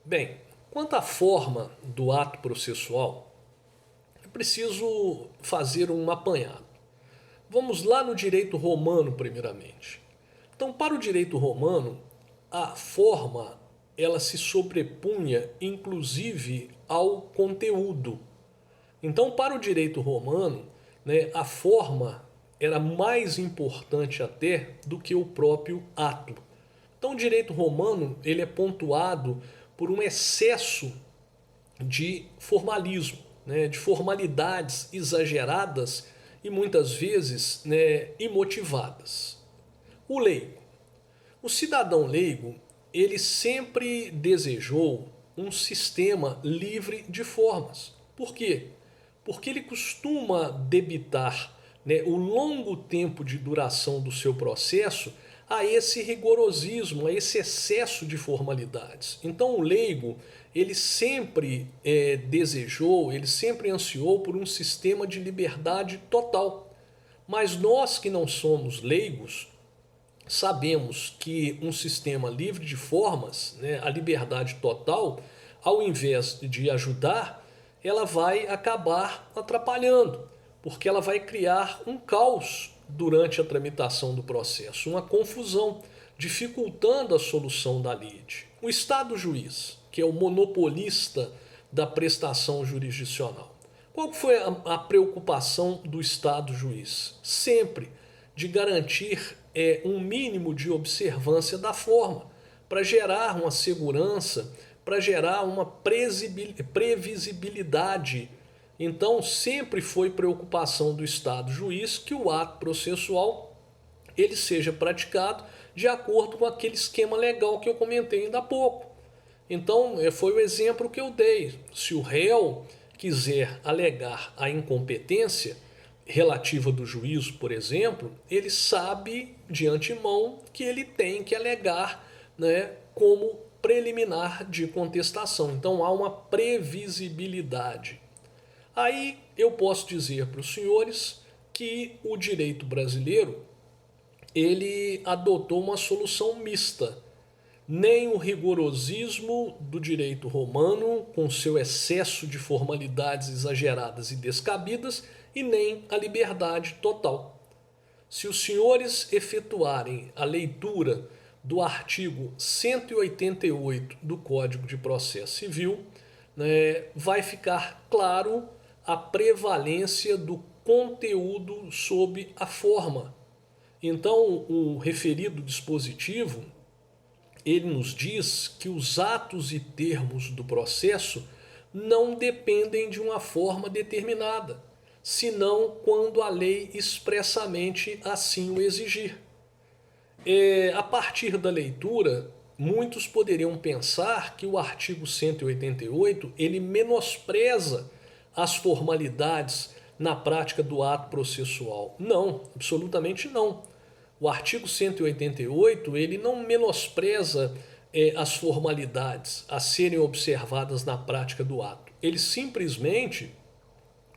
Bem, quanto à forma do ato processual, é preciso fazer um apanhado. Vamos lá no direito romano, primeiramente. Então, para o direito romano, a forma ela se sobrepunha inclusive ao conteúdo. Então, para o direito romano, né, a forma era mais importante até do que o próprio ato. Então, o direito romano ele é pontuado por um excesso de formalismo, né, de formalidades exageradas e muitas vezes, né, imotivadas. O leigo. O cidadão leigo, ele sempre desejou um sistema livre de formas. Por quê? Porque ele costuma debitar, né, o longo tempo de duração do seu processo a esse rigorosismo, a esse excesso de formalidades. Então o leigo, ele sempre desejou, ele sempre ansiou por um sistema de liberdade total. Mas nós que não somos leigos, sabemos que um sistema livre de formas, né, a liberdade total, ao invés de ajudar, ela vai acabar atrapalhando, porque ela vai criar um caos durante a tramitação do processo, uma confusão, dificultando a solução da lide. O Estado juiz, que é o monopolista da prestação jurisdicional. Qual foi a preocupação do Estado juiz? Sempre de garantir um mínimo de observância da forma, para gerar uma segurança, para gerar uma previsibilidade. Então, sempre foi preocupação do Estado juiz que o ato processual ele seja praticado de acordo com aquele esquema legal que eu comentei ainda há pouco. Então, foi o exemplo que eu dei. Se o réu quiser alegar a incompetência relativa do juízo, por exemplo, ele sabe de antemão que ele tem que alegar, né, como preliminar de contestação. Então, há uma previsibilidade. Aí eu posso dizer para os senhores que o direito brasileiro ele adotou uma solução mista. Nem o rigorosismo do direito romano, com seu excesso de formalidades exageradas e descabidas, e nem a liberdade total. Se os senhores efetuarem a leitura do artigo 188 do Código de Processo Civil, né, vai ficar claro a prevalência do conteúdo sobre a forma. Então, o referido dispositivo ele nos diz que os atos e termos do processo não dependem de uma forma determinada, senão quando a lei expressamente assim o exigir. A partir da leitura, muitos poderiam pensar que o artigo 188 ele menospreza as formalidades na prática do ato processual. Não, absolutamente não. O artigo 188 ele não menospreza as formalidades a serem observadas na prática do ato. Ele simplesmente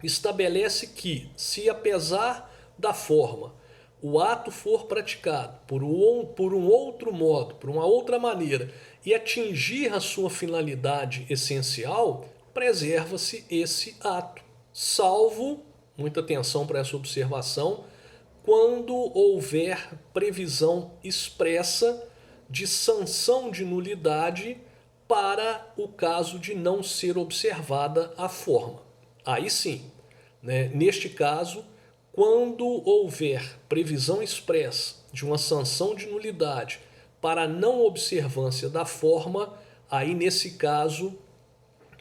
estabelece que, se apesar da forma o ato for praticado por um outro modo, por uma outra maneira, e atingir a sua finalidade essencial, preserva-se esse ato, salvo, muita atenção para essa observação, quando houver previsão expressa de sanção de nulidade para o caso de não ser observada a forma. Aí sim, né? Neste caso, quando houver previsão expressa de uma sanção de nulidade para não observância da forma, aí nesse caso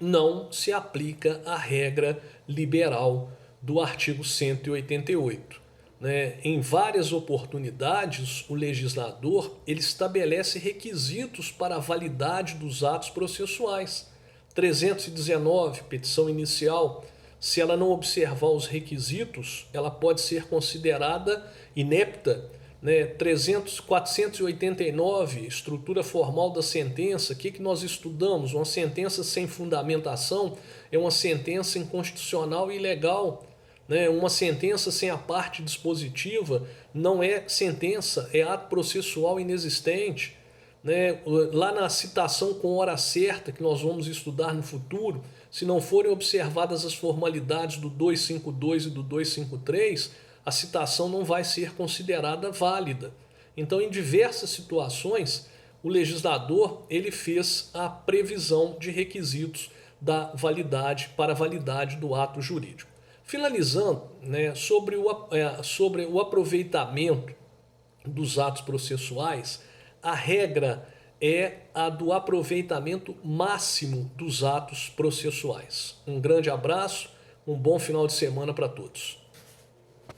não se aplica a regra liberal do artigo 188. Né? Em várias oportunidades, o legislador ele estabelece requisitos para a validade dos atos processuais. 319, petição inicial, se ela não observar os requisitos, ela pode ser considerada inepta. Né? 489, estrutura formal da sentença. O que nós estudamos? Uma sentença sem fundamentação é uma sentença inconstitucional e ilegal. Né? Uma sentença sem a parte dispositiva não é sentença, é ato processual inexistente. né, lá na citação com hora certa, que nós vamos estudar no futuro, se não forem observadas as formalidades do 252 e do 253, a citação não vai ser considerada válida. Então, em diversas situações, o legislador ele fez a previsão de requisitos da validade para a validade do ato jurídico. Finalizando, né, sobre o aproveitamento dos atos processuais, a regra é a do aproveitamento máximo dos atos processuais. Um grande abraço, um bom final de semana para todos.